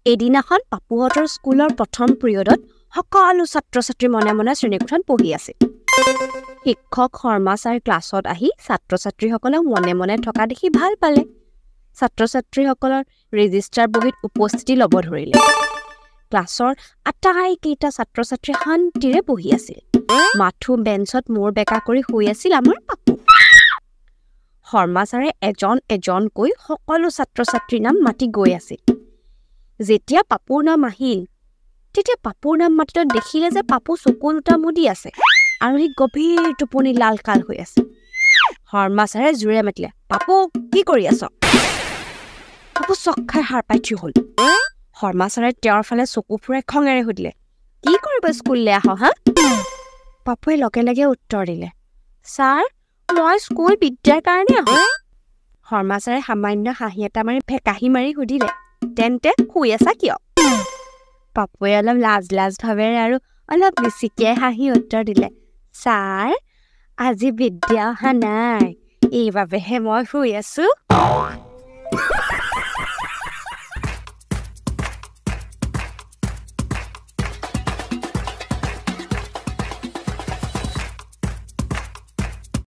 এদিনাখন পাপুহঁতৰ স্কুলৰ প্ৰথম পিৰিয়ডত সকলো ছাত্ৰ-ছাত্ৰী মনে মনে শ্ৰেণীকোঠাত পঢ়ি আছিল। শিক্ষক শৰ্মা ছাৰ ক্লাছত আহি ছাত্ৰ-ছাত্ৰীসকলক মনে মনে থকা দেখি ভাল পালে। ছাত্ৰ-ছাত্ৰীসকলৰ ৰেজিষ্টাৰ বহীত উপস্থিতি ল'ব ধৰিলে। ক্লাছৰ আটাইকেইটা ছাত্ৰ-ছাত্ৰী শান্তিৰে বহি আছিল। মাথো বেঞ্চত মূৰ বেকা কৰি শুই আছিল আমাৰ পাপু। শৰ্মা ছাৰে এজন এজনকৈ সকলো ছাত্ৰ-ছাত্ৰীৰ নাম মাতি গৈ আছিল। যেতিয়া পাপুৰ নাম আহিল তেতিয়া পাপুৰ নাম মাতিত দেখিলে যে পাপু চকু দুটা মুদি আছে আৰু সি গভীৰ টোপনি লালকাল হৈ আছে। শৰ্মা ছাৰে জোৰে মাতিলে, পাপু কি কৰি আছ? পাপু চক খাই সাৰ পাই থিয় হ'ল। শৰ্মা ছাৰে তেওঁৰ ফালে চকু ফুৰাই খঙেৰে সুধিলে, কি কৰিব স্কুললৈ আহ হা? পাপুৱে লগে লগে উত্তৰ দিলে, ছাৰ মই স্কুল বিদ্যাৰ কাৰণে আহোঁ। শৰ্মা ছাৰে সামান্য হাঁহি এটা মাৰি ভেকাহি মাৰি সুধিলে, তেন্তে শুই আছা কিয়? পাপুৱে অলপ লাজ ভাৱেৰে আৰু অলপ বেছিকৈ হাঁহি উত্তৰ দিলে, ছাৰ আজি বিদ্যা অহা নাই, এইবাবেহে মই শুই আছোঁ।